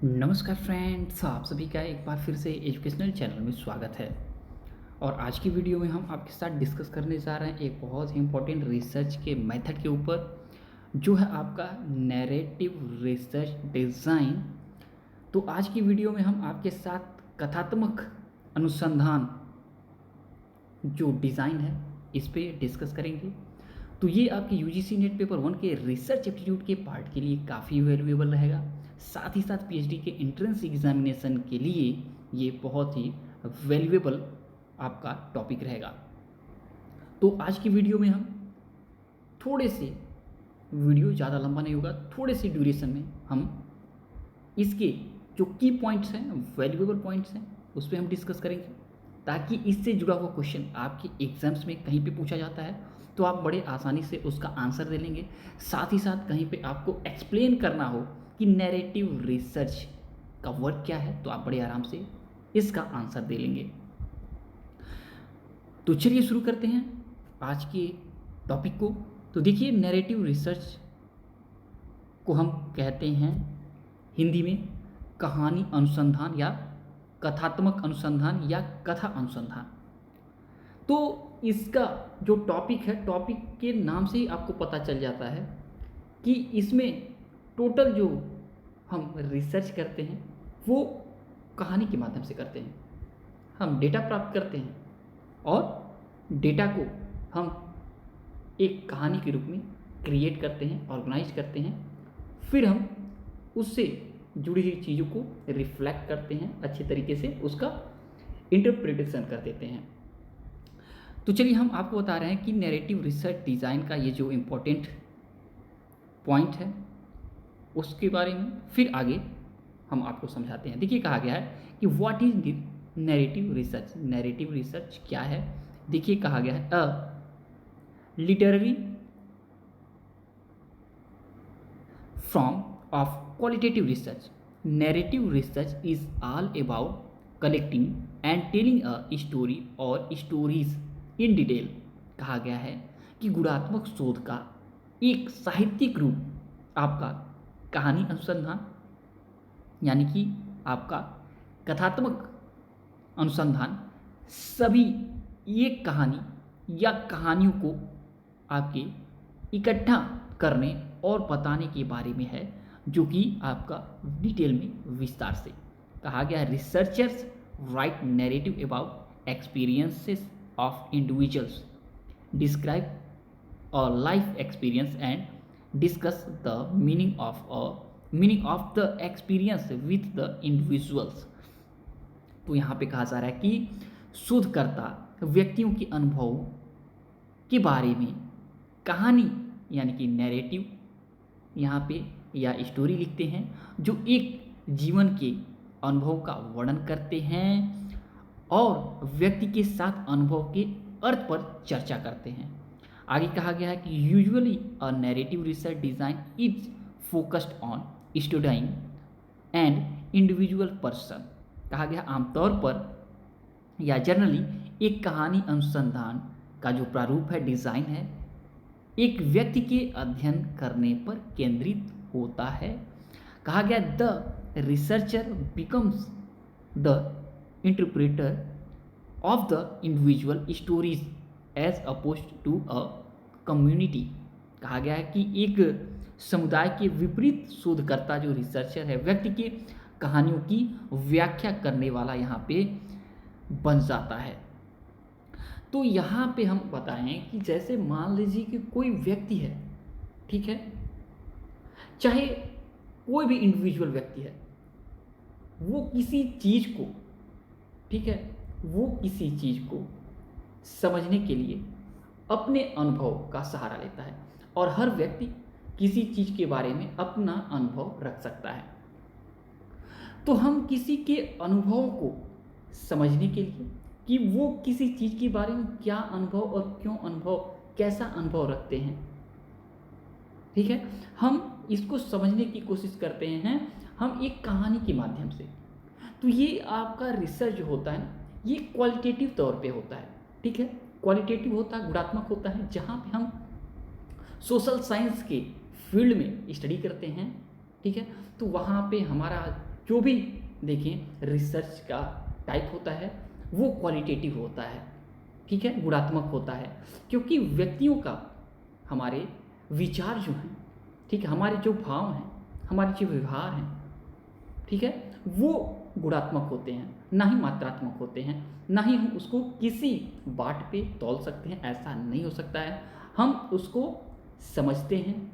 नमस्कार फ्रेंड्स, आप सभी का एक बार फिर से एजुकेशनल चैनल में स्वागत है। और आज की वीडियो में हम आपके साथ डिस्कस करने जा रहे हैं एक बहुत ही इम्पोर्टेंट रिसर्च के मेथड के ऊपर, जो है आपका नैरेटिव रिसर्च डिज़ाइन। तो आज की वीडियो में हम आपके साथ कथात्मक अनुसंधान जो डिज़ाइन है इस पे डिस्कस करेंगे। तो ये आपके यूजीसी नेट पेपर 1 के रिसर्च एप्टीट्यूड के पार्ट के लिए काफ़ी वैल्यूएबल रहेगा। साथ ही साथ पीएचडी के एंट्रेंस एग्जामिनेशन के लिए ये बहुत ही वैल्यूएबल आपका टॉपिक रहेगा। तो आज की वीडियो में हम थोड़े से, वीडियो ज़्यादा लंबा नहीं होगा, थोड़े से ड्यूरेशन में हम इसके जो की पॉइंट्स हैं, वैल्यूएबल पॉइंट्स हैं, उस पर हम डिस्कस करेंगे, ताकि इससे जुड़ा हुआ क्वेश्चन आपके एग्जाम्स में कहीं पे पूछा जाता है तो आप बड़े आसानी से उसका आंसर दे लेंगे। साथ ही साथ कहीं पे आपको एक्सप्लेन करना हो कि नैरेटिव रिसर्च का वर्क क्या है, तो आप बड़े आराम से इसका आंसर दे लेंगे। तो चलिए शुरू करते हैं आज के टॉपिक को। तो देखिए, नैरेटिव रिसर्च को हम कहते हैं हिंदी में कहानी अनुसंधान या कथात्मक अनुसंधान या कथा अनुसंधान। तो इसका जो टॉपिक है, टॉपिक के नाम से ही आपको पता चल जाता है कि इसमें टोटल जो हम रिसर्च करते हैं वो कहानी के माध्यम से करते हैं। हम डेटा प्राप्त करते हैं और डेटा को हम एक कहानी के रूप में क्रिएट करते हैं, ऑर्गेनाइज करते हैं, फिर हम उससे जुड़ी हुई चीज़ों को रिफ्लेक्ट करते हैं, अच्छे तरीके से उसका इंटरप्रिटेशन कर देते हैं। तो चलिए, हम आपको बता रहे हैं कि नैरेटिव रिसर्च डिज़ाइन का ये जो इम्पोर्टेंट पॉइंट है उसके बारे में, फिर आगे हम आपको समझाते हैं। देखिए, कहा गया है कि what is narrative research. Narrative research क्या है? देखिए, कहा गया है a literary form of qualitative research. Narrative research is all about collecting and telling a story or stories in detail. कहा गया है कि गुणात्मक शोध का एक साहित्यिक रूप आपका कहानी अनुसंधान, यानी कि आपका कथात्मक अनुसंधान, सभी एक कहानी या कहानियों को आपके इकट्ठा करने और बताने के बारे में है, जो कि आपका डिटेल में विस्तार से कहा गया है। Researchers right narrative about experiences of individuals, describe a life experience and discuss the meaning of the experience with the individuals. तो यहाँ पे कहा जा रहा है कि शोधकर्ता व्यक्तियों के अनुभव के बारे में कहानी यानी कि नैरेटिव यहाँ पे या स्टोरी लिखते हैं, जो एक जीवन के अनुभव का वर्णन करते हैं और व्यक्ति के साथ अनुभव के अर्थ पर चर्चा करते हैं। आगे कहा गया है कि usually a narrative research design is focused on studying and individual person. कहा गया आमतौर पर या जनरली एक कहानी अनुसंधान का जो प्रारूप है, डिज़ाइन है, एक व्यक्ति के अध्ययन करने पर केंद्रित होता है। कहा गया the researcher becomes the interpreter of the individual stories as opposed to a community. कहा गया है कि एक समुदाय के विपरीत शोधकर्ता जो रिसर्चर है, व्यक्ति के कहानियों की व्याख्या करने वाला यहाँ पे बन जाता है। तो यहाँ पे हम बताएं कि जैसे मान लीजिए कि कोई व्यक्ति है, ठीक है, चाहे कोई भी इंडिविजुअल व्यक्ति है, वो किसी चीज़ को, ठीक है, वो किसी चीज़ को समझने के लिए अपने अनुभव का सहारा लेता है, और हर व्यक्ति किसी चीज़ के बारे में अपना अनुभव रख सकता है। तो हम किसी के अनुभव को समझने के लिए कि वो किसी चीज़ के बारे में क्या अनुभव और क्यों अनुभव, कैसा अनुभव रखते हैं, ठीक है, हम इसको समझने की कोशिश करते हैं हम एक कहानी के माध्यम से। तो ये आपका रिसर्च जो होता है ना, ये क्वालिटेटिव तौर पे होता है, ठीक है, क्वालिटेटिव होता है, गुणात्मक होता है, जहाँ पे हम सोशल साइंस के फील्ड में स्टडी करते हैं, ठीक है। तो वहाँ पे हमारा जो भी देखें रिसर्च का टाइप होता है वो क्वालिटेटिव होता है, ठीक है, गुणात्मक होता है, क्योंकि व्यक्तियों का, हमारे विचार जो हैं, ठीक है, हमारे जो भाव हैं, हमारे जो व्यवहार हैं, ठीक है, वो गुणात्मक होते हैं, ना ही मात्रात्मक होते हैं, ना ही हम उसको किसी बाट पे तौल सकते हैं, ऐसा नहीं हो सकता है। हम उसको समझते हैं,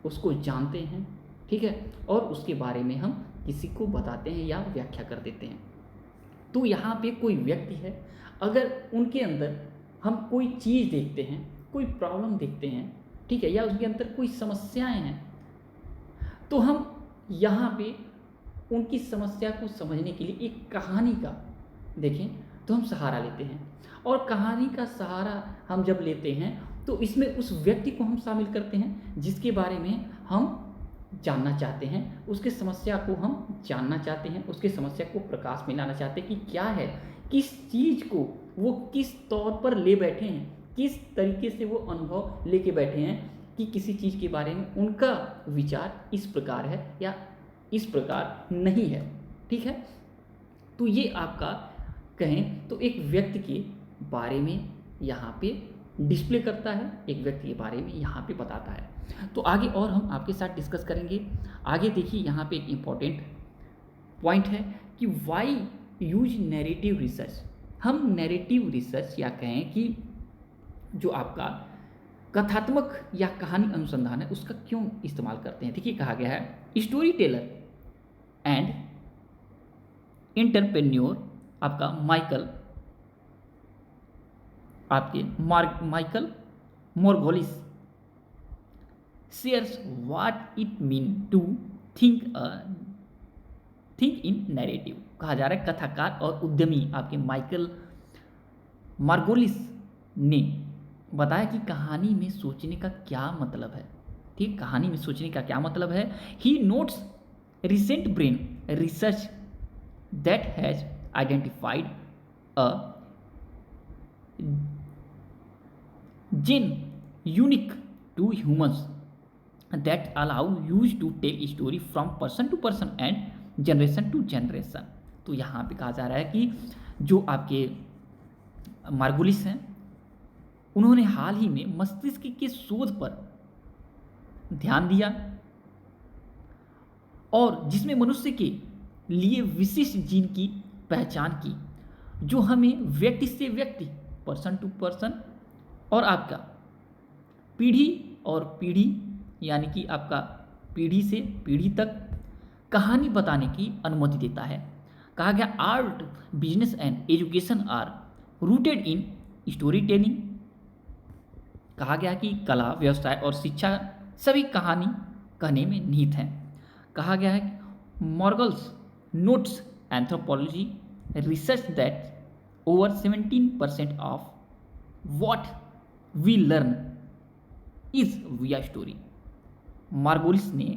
उसको जानते हैं, ठीक है, और उसके बारे में हम किसी को बताते हैं या व्याख्या कर देते हैं। तो यहाँ पे कोई व्यक्ति है, अगर उनके अंदर हम कोई चीज़ देखते हैं, कोई प्रॉब्लम देखते हैं, ठीक है, या उसके अंदर कोई समस्याएं हैं, तो हम यहाँ पे उनकी समस्या को समझने के लिए एक कहानी का देखें तो हम सहारा लेते हैं। और कहानी का सहारा हम जब लेते हैं तो इसमें उस व्यक्ति को हम शामिल करते हैं जिसके बारे में हम जानना चाहते हैं, उसके समस्या को हम जानना चाहते हैं, उसके समस्या को प्रकाश में लाना चाहते हैं कि क्या है, किस चीज़ को वो किस तौर पर ले बैठे हैं, किस तरीके से वो अनुभव लेके बैठे हैं कि किसी चीज़ के बारे में उनका विचार इस प्रकार है या इस प्रकार नहीं है, ठीक है। तो ये आपका कहें तो एक व्यक्ति के बारे में यहाँ पे डिस्प्ले करता है, एक व्यक्ति के बारे में यहाँ पे बताता है। तो आगे और हम आपके साथ डिस्कस करेंगे। आगे देखिए यहाँ पे एक इम्पॉर्टेंट पॉइंट है कि वाई यूज नैरेटिव रिसर्च। हम नैरेटिव रिसर्च या कहें कि जो आपका कथात्मक या कहानी अनुसंधान है उसका क्यों इस्तेमाल करते हैं। देखिए कहा गया है स्टोरी टेलर एंड एंटरप्रेन्योर आपका Michael Margolis shares what it mean to think in narrative. कहा जा रहा है कथाकार और उद्यमी आपके माइकल मार्गोलिस ने बताया कि कहानी में सोचने का क्या मतलब है, ठीक, कहानी में सोचने का क्या मतलब है। He notes recent brain research that has identified a gene unique to humans that allow use to tell story from person to person and generation to generation। तो यहाँ पे कहा जा रहा है कि जो आपके मार्गुलिस हैं उन्होंने हाल ही में मस्तिष्क के शोध पर ध्यान दिया और जिसमें मनुष्य के लिए विशिष्ट जीन की पहचान की जो हमें व्यक्ति से व्यक्ति, पर्सन टू पर्सन और आपका पीढ़ी और पीढ़ी यानी कि आपका पीढ़ी से पीढ़ी तक कहानी बताने की अनुमति देता है। कहा गया art, business and education are rooted in story telling. कहा गया कि कला, व्यवसाय और शिक्षा सभी कहानी कहने में निहित हैं। कहा गया है Margolis notes anthropology research that over 17% of what we learn is via story. Margolis ने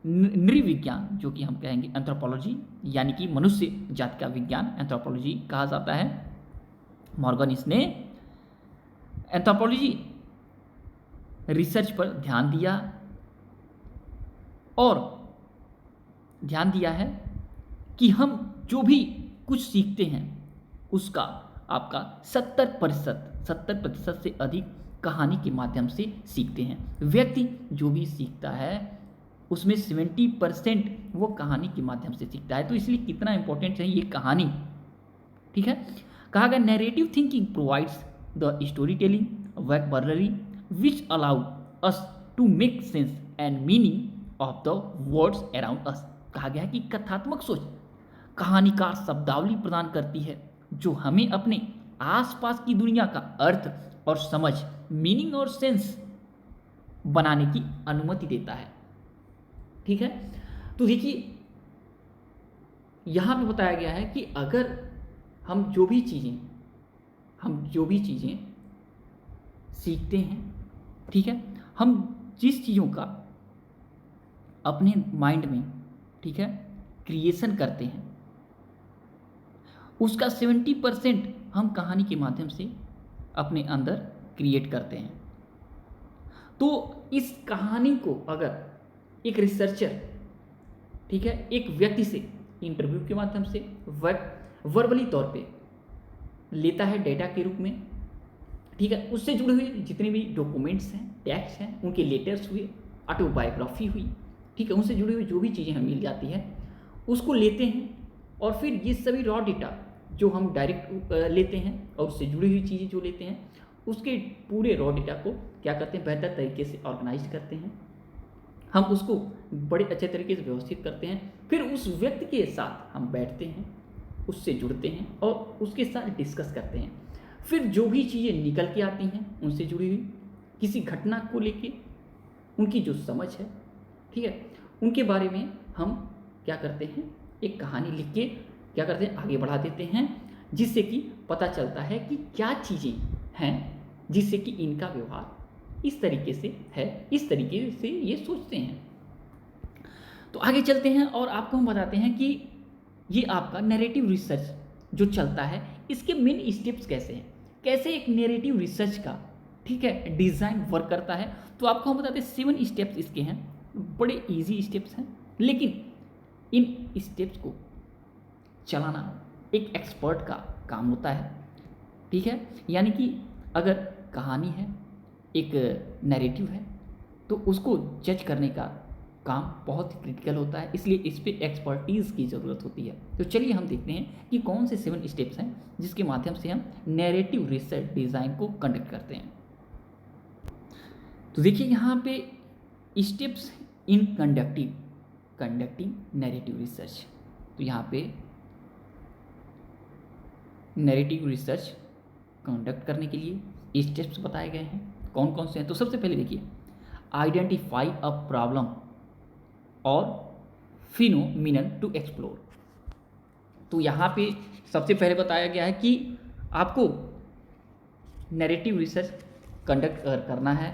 नृविज्ञान, जो कि हम कहेंगे एंथ्रोपोलॉजी यानी कि मनुष्य जाति का विज्ञान एंथ्रोपोलॉजी कहा जाता है, मॉर्गनिस ने एंथ्रोपोलॉजी रिसर्च पर ध्यान दिया और ध्यान दिया है कि हम जो भी कुछ सीखते हैं उसका आपका 70% से अधिक कहानी के माध्यम से सीखते हैं। व्यक्ति जो भी सीखता है उसमें 70% वो कहानी के माध्यम से सीखता है। तो इसलिए कितना इंपॉर्टेंट है ये कहानी, ठीक है। कहा गया narrative thinking provides the story telling vocabulary which allow us to make sense and meaning of the words around us. कहा गया है कि कथात्मक सोच कहानीकार शब्दावली प्रदान करती है जो हमें अपने आसपास की दुनिया का अर्थ और समझ, मीनिंग और सेंस बनाने की अनुमति देता है, ठीक है। तो देखिए यहाँ पे बताया गया है कि अगर हम जो भी चीज़ें सीखते हैं, ठीक है, हम जिस चीज़ों का अपने माइंड में, ठीक है, क्रिएशन करते हैं उसका 70% हम कहानी के माध्यम से अपने अंदर क्रिएट करते हैं। तो इस कहानी को अगर एक रिसर्चर, ठीक है, एक व्यक्ति से इंटरव्यू के माध्यम से, वर्बली तौर पे लेता है डेटा के रूप में, ठीक है। उससे जुड़े हुए जितने भी डॉक्यूमेंट्स हैं, टैक्स हैं, उनके लेटर्स हुए, ऑटोबायोग्राफी हुई, ठीक है, उनसे जुड़ी हुई जो भी चीज़ें हमें मिल जाती हैं उसको लेते हैं, और फिर ये सभी रॉ डेटा जो हम डायरेक्ट लेते हैं और उससे जुड़ी हुई चीज़ें जो लेते हैं, उसके पूरे रॉ डेटा को क्या करते हैं, बेहतर तरीके से ऑर्गेनाइज करते हैं, हम उसको बड़े अच्छे तरीके से व्यवस्थित करते हैं, फिर उस व्यक्ति के साथ हम बैठते हैं, उससे जुड़ते हैं और उसके साथ डिस्कस करते हैं। फिर जो भी चीज़ें निकल के आती हैं उनसे जुड़ी हुई किसी घटना को लेके उनकी जो समझ है, ठीक है, उनके बारे में हम क्या करते हैं, एक कहानी लिख के क्या करते हैं, आगे बढ़ा देते हैं, जिससे कि पता चलता है कि क्या चीज़ें हैं जिससे कि इनका व्यवहार इस तरीके से है, इस तरीके से ये सोचते हैं। तो आगे चलते हैं और आपको हम बताते हैं कि ये आपका नैरेटिव रिसर्च जो चलता है इसके मेन स्टेप्स कैसे हैं, कैसे एक नैरेटिव रिसर्च का, ठीक है, डिज़ाइन वर्क करता है। तो आपको हम बताते हैं 7 स्टेप्स इसके हैं, बड़े इजी स्टेप्स हैं, लेकिन इन स्टेप्स को चलाना एक एक्सपर्ट का काम होता है, ठीक है। यानी कि अगर कहानी है, एक नैरेटिव है, तो उसको जज करने का काम बहुत ही क्रिटिकल होता है, इसलिए इस पर एक्सपर्टीज़ की ज़रूरत होती है। तो चलिए हम देखते हैं कि कौन से 7 स्टेप्स हैं जिसके माध्यम से हम नैरेटिव रिसर्च डिज़ाइन को कंडक्ट करते हैं। तो देखिए यहाँ पे steps in conducting narrative research. तो यहाँ पे नैरेटिव रिसर्च कंडक्ट करने के लिए स्टेप्स बताए गए हैं, कौन कौन से हैं। तो सबसे पहले देखिए, आइडेंटिफाई अ प्रॉब्लम और फिनोमिनन टू एक्सप्लोर। तो यहाँ पे सबसे पहले बताया गया है कि आपको नैरेटिव रिसर्च कंडक्ट करना है,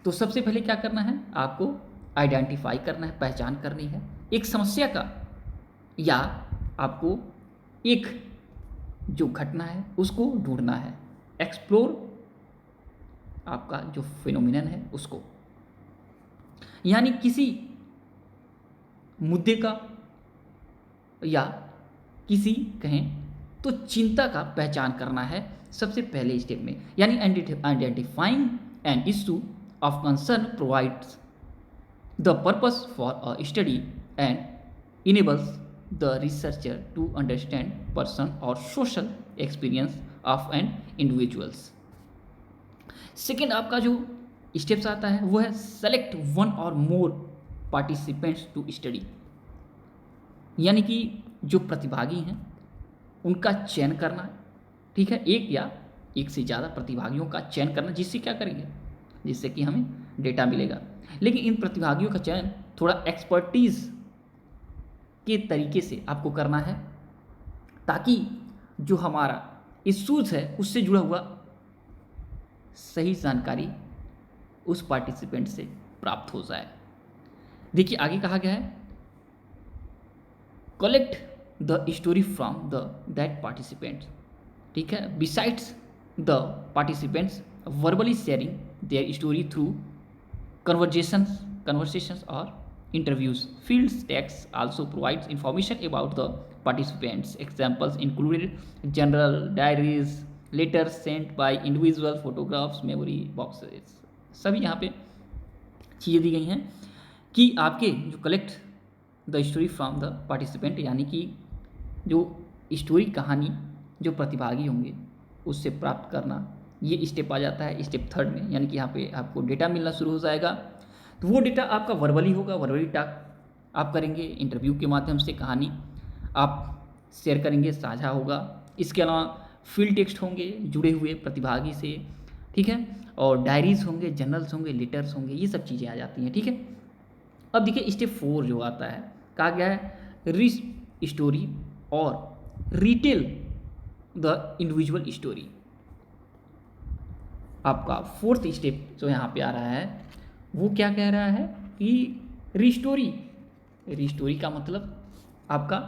तो सबसे पहले क्या करना है, आपको आइडेंटिफाई करना है, पहचान करनी है एक समस्या का, या आपको एक जो घटना है उसको ढूंढना है, एक्सप्लोर आपका जो फिनोमिनन है उसको, यानी किसी मुद्दे का या किसी कहें तो चिंता का पहचान करना है सबसे पहले स्टेप में। यानी identifying an issue of concern provides the purpose for a study and enables the researcher to understand person और social experience of an individuals. Second आपका जो स्टेप्स आता है वो है सेलेक्ट वन और मोर पार्टिसिपेंट्स टू स्टडी, यानी कि जो प्रतिभागी हैं उनका चयन करना, ठीक है, एक या एक से ज़्यादा प्रतिभागियों का चयन करना, जिससे क्या करेंगे, जिससे कि हमें डेटा मिलेगा। लेकिन इन प्रतिभागियों का चयन थोड़ा एक्सपर्टीज़ के तरीके से आपको करना है, ताकि जो हमारा इश्यूज है उससे जुड़ा हुआ सही जानकारी उस पार्टिसिपेंट से प्राप्त हो जाए। देखिए आगे कहा गया है, collect the story from the that participant, ठीक है, besides the participants verbally sharing their story through conversations or interviews. Field text also provides information about the participants. Examples included general diaries, letters sent by individual, photographs, memory boxes. सभी यहाँ पे चीज़ें दी गई हैं कि आपके जो collect the story from the participant, यानी कि जो स्टोरी कहानी जो प्रतिभागी होंगे उससे प्राप्त करना, ये स्टेप आ जाता है स्टेप थर्ड में। यानी कि यहाँ पे आपको डेटा मिलना शुरू हो जाएगा। तो वो डेटा आपका वर्बली होगा, वर्बली टॉक आप करेंगे, इंटरव्यू के माध्यम से कहानी आप शेयर करेंगे, साझा होगा। इसके अलावा फील्ड टेक्स्ट होंगे जुड़े हुए प्रतिभागी से, ठीक है, और डायरीज होंगे, जर्नल्स होंगे, लेटर्स होंगे, ये सब चीज़ें आ जाती हैं, ठीक है। अब देखिए स्टेप 4 जो आता है, कहा गया है रिच स्टोरी और रिटेल द इंडिविजुअल स्टोरी। आपका फोर्थ स्टेप जो यहाँ पे आ रहा है वो क्या कह रहा है कि रिस्टोरी का मतलब आपका,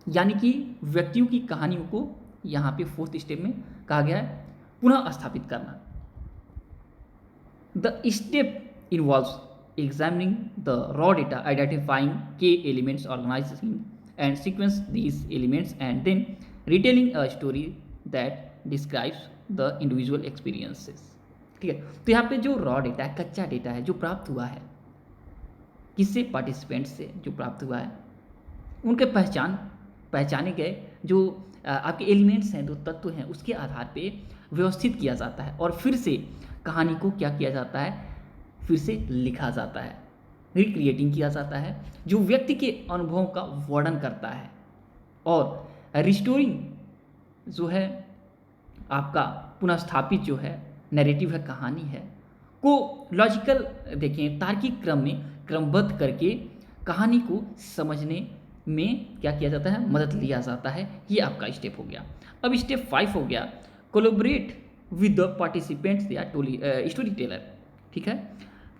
यानी कि व्यक्तियों की कहानियों को यहाँ पे फोर्थ स्टेप में कहा गया है पुनः स्थापित करना। The step involves examining the raw data, identifying key elements, organizing and sequence these elements and then retelling a story that describes the individual experiences। ठीक है, तो यहाँ पे जो रॉ डेटा है, कच्चा डेटा है, जो प्राप्त हुआ है किससे, पार्टिसिपेंट से जो प्राप्त हुआ है, उनके पहचाने गए जो आपके एलिमेंट्स हैं, जो तत्व हैं, उसके आधार पे व्यवस्थित किया जाता है और फिर से कहानी को क्या किया जाता है, फिर से लिखा जाता है, रिक्रिएटिंग किया जाता है, जो व्यक्ति के अनुभवों का वर्णन करता है। और रिस्टोरिंग जो है आपका पुनर्स्थापित जो है नैरेटिव है, कहानी है, को लॉजिकल देखें तार्किक क्रम में क्रमबद्ध करके कहानी को समझने में क्या किया जाता है, मदद लिया जाता है। ये आपका स्टेप हो गया। अब स्टेप 5 हो गया कोलैबोरेट विद द पार्टिसिपेंट्स या स्टोरी टेलर। ठीक है,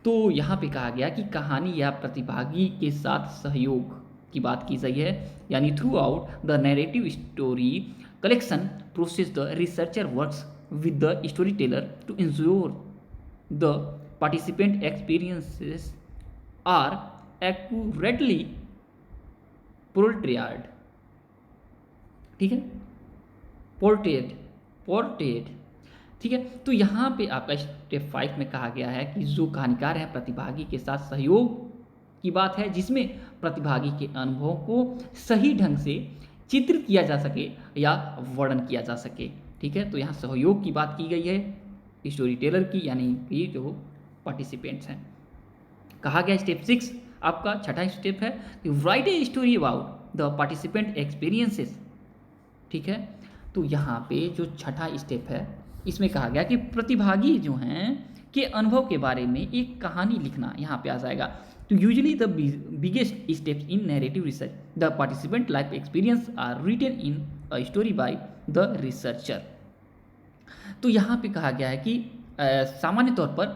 तो यहाँ पे कहा गया कि कहानी या प्रतिभागी के साथ सहयोग की बात की गई है, यानी through out the narrative story collection process the researcher works with the storyteller to ensure the participant experiences are accurately portrayed। ठीक है, पोर्ट्रेड। ठीक है, तो यहाँ पे आपका स्टेप 5 में कहा गया है कि जो कहानीकार है प्रतिभागी के साथ सहयोग की बात है, जिसमें प्रतिभागी के अनुभवों को सही ढंग से चित्रित किया जा सके या वर्णन किया जा सके। ठीक है, तो यहाँ सहयोग की बात की गई है स्टोरी टेलर की, यानी कि जो पार्टिसिपेंट्स हैं। कहा गया स्टेप 6 आपका छठा स्टेप है कि right a story about the participant experiences. ठीक है, तो यहाँ पे जो छठा स्टेप है इसमें कहा गया कि प्रतिभागी जो हैं के अनुभव के बारे में एक कहानी लिखना यहाँ पे आ जाएगा। तो usually the biggest steps in narrative research the participant life experience are written in a story by the researcher. तो यहाँ पे कहा गया है कि सामान्य तौर पर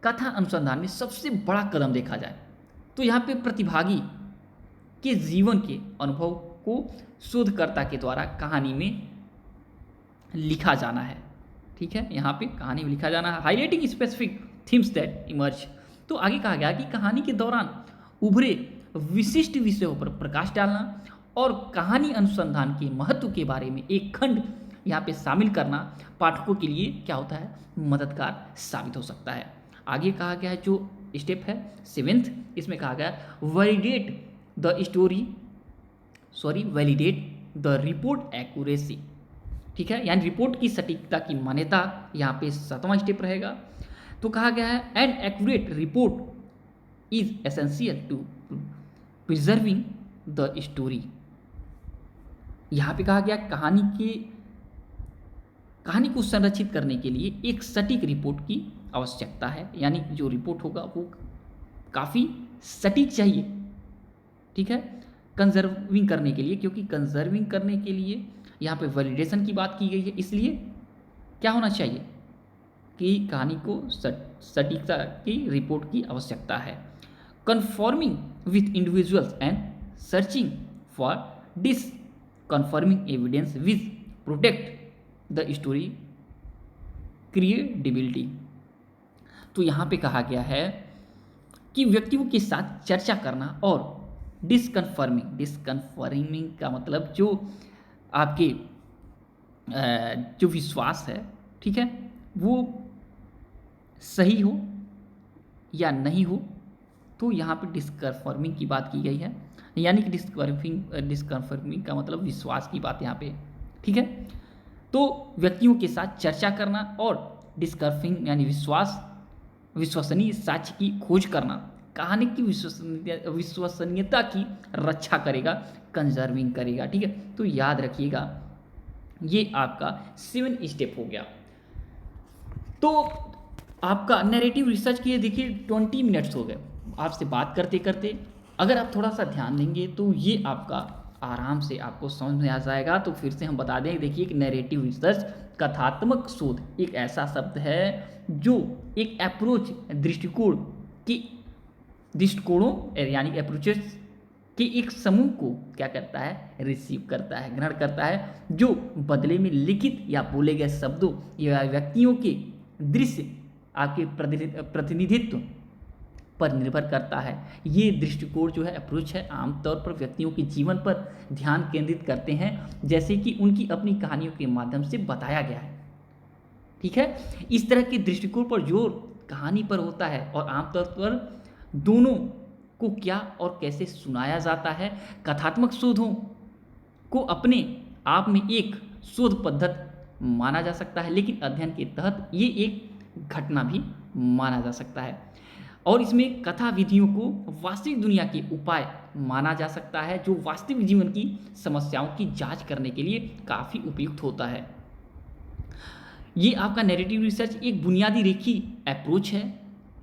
कथा अनुसंधान में सबसे बड़ा कदम देखा जाए तो यहाँ पे प्रतिभागी के जीवन के अनुभव को शोधकर्ता के द्वारा कहानी में लिखा जाना है। ठीक है, यहाँ पे कहानी में लिखा जाना है, highlighting specific themes that emerge. तो आगे कहा गया कि कहानी के दौरान उभरे विशिष्ट विषयों पर प्रकाश डालना और कहानी अनुसंधान के महत्व के बारे में एक खंड यहाँ पे शामिल करना पाठकों के लिए क्या होता है, मददगार साबित हो सकता है। आगे कहा गया है जो स्टेप है 7th, इसमें कहा गया वैलिडेट द रिपोर्ट एक्यूरेसी। ठीक है, यानी रिपोर्ट की सटीकता की मान्यता यहाँ पे 7वां स्टेप रहेगा। तो कहा गया है an accurate report is essential to preserving the story. यहाँ पे कहा गया कहानी को संरक्षित करने के लिए एक सटीक रिपोर्ट की आवश्यकता है, यानी जो रिपोर्ट होगा वो काफ़ी सटीक चाहिए। ठीक है, कंजर्विंग करने के लिए, क्योंकि कंजर्विंग करने के लिए यहाँ पे वैलिडेशन की बात की गई है, इसलिए क्या होना चाहिए कि कहानी को सटीकता की रिपोर्ट की आवश्यकता है। Confirming with individuals and searching for disconfirming evidence which protect the story credibility. तो यहाँ पे कहा गया है कि व्यक्तियों के साथ चर्चा करना और डिसकन्फर्मिंग का मतलब जो आपके जो विश्वास है, ठीक है, वो सही हो या नहीं हो, तो यहाँ पे डिसकन्फर्मिंग की बात की गई है, यानी कि डिसकन्फर्मिंग का मतलब विश्वास की बात यहाँ पे। ठीक है, तो व्यक्तियों के साथ चर्चा करना और डिस्कर्फिंग यानी विश्वसनीय साक्ष्य की खोज करना कहानी की विश्वसनीयता की रक्षा करेगा, कंजर्विंग करेगा। ठीक है, तो याद रखिएगा ये आपका 7 स्टेप हो गया। तो आपका नैरेटिव रिसर्च के देखिए 20 मिनट्स हो गए आपसे बात करते करते। अगर आप थोड़ा सा ध्यान देंगे तो ये आपका आराम से आपको समझ में आ जाएगा। तो फिर से हम बता दें, देखिए कि नैरेटिव रिसर्च कथात्मक शोध एक ऐसा शब्द है जो एक अप्रोच दृष्टिकोणों यानी अप्रोचेस के एक समूह को क्या करता है, रिसीव करता है, ग्रहण करता है, जो बदले में लिखित या बोले गए शब्दों या व्यक्तियों के दृश्य आपके प्रतिनिधित्व पर निर्भर करता है। ये दृष्टिकोण जो है, अप्रोच है, आमतौर पर व्यक्तियों के जीवन पर ध्यान केंद्रित करते हैं, जैसे कि उनकी अपनी कहानियों के माध्यम से बताया गया है। ठीक है, इस तरह के दृष्टिकोण पर जोर कहानी पर होता है और आमतौर पर दोनों को क्या और कैसे सुनाया जाता है। कथात्मक शोधों को अपने आप में एक शोध पद्धति माना जा सकता है, लेकिन अध्ययन के तहत ये एक घटना भी माना जा सकता है और इसमें कथा विधियों को वास्तविक दुनिया के उपाय माना जा सकता है, जो वास्तविक जीवन की समस्याओं की जांच करने के लिए काफ़ी उपयुक्त होता है। ये आपका नैरेटिव रिसर्च एक बुनियादी रेखी अप्रोच है।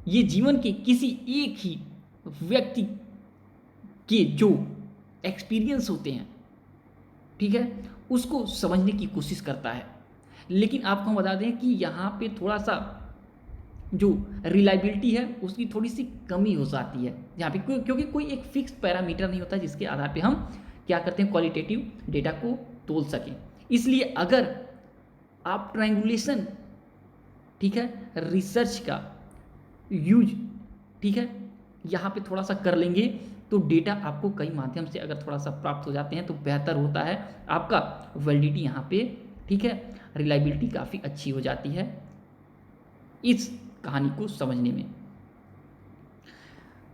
ये जीवन के किसी एक ही व्यक्ति के जो एक्सपीरियंस होते हैं, ठीक है, उसको समझने की कोशिश करता है। लेकिन आपको हम बता दें कि यहाँ पे थोड़ा सा जो रिलायबिलिटी है उसकी थोड़ी सी कमी हो जाती है यहाँ पे, क्योंकि कोई एक फिक्स पैरामीटर नहीं होता जिसके आधार पे हम क्या करते हैं, क्वालिटेटिव डेटा को तोल सकें। इसलिए अगर आप ट्रायंगुलेशन, ठीक है, रिसर्च का यूज, ठीक है, यहाँ पे थोड़ा सा कर लेंगे तो डेटा आपको कई माध्यम से अगर थोड़ा सा प्राप्त हो जाते हैं तो बेहतर होता है। आपका वैलिडिटी यहाँ पे, ठीक है, रिलायबिलिटी काफ़ी अच्छी हो जाती है इस कहानी को समझने में।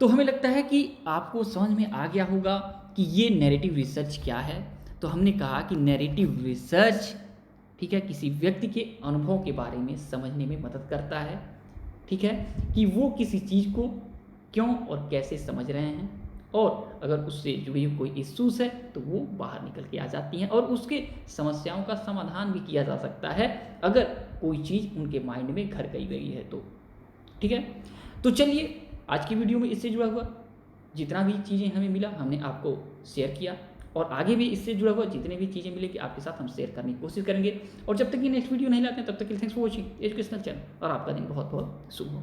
तो हमें लगता है कि आपको समझ में आ गया होगा कि ये नैरेटिव रिसर्च क्या है। तो हमने कहा कि नैरेटिव रिसर्च, ठीक है, किसी व्यक्ति के अनुभव के बारे में समझने में मदद करता है, ठीक है, कि वो किसी चीज़ को क्यों और कैसे समझ रहे हैं, और अगर उससे जुड़ी हुई कोई इश्यूज है तो वो बाहर निकल के आ जाती हैं और उसके समस्याओं का समाधान भी किया जा सकता है अगर कोई चीज़ उनके माइंड में घर गई है तो। ठीक है, तो चलिए आज की वीडियो में इससे जुड़ा हुआ जितना भी चीज़ें हमें मिला हमने आपको शेयर किया, और आगे भी इससे जुड़ा हुआ जितने भी चीज़ें मिलेगी आपके साथ हम शेयर करने की कोशिश करेंगे। और जब तक कि नेक्स्ट वीडियो नहीं लाते हैं तब तक के लिए thanks for watching educational channel, और आपका दिन बहुत बहुत शुभ हो।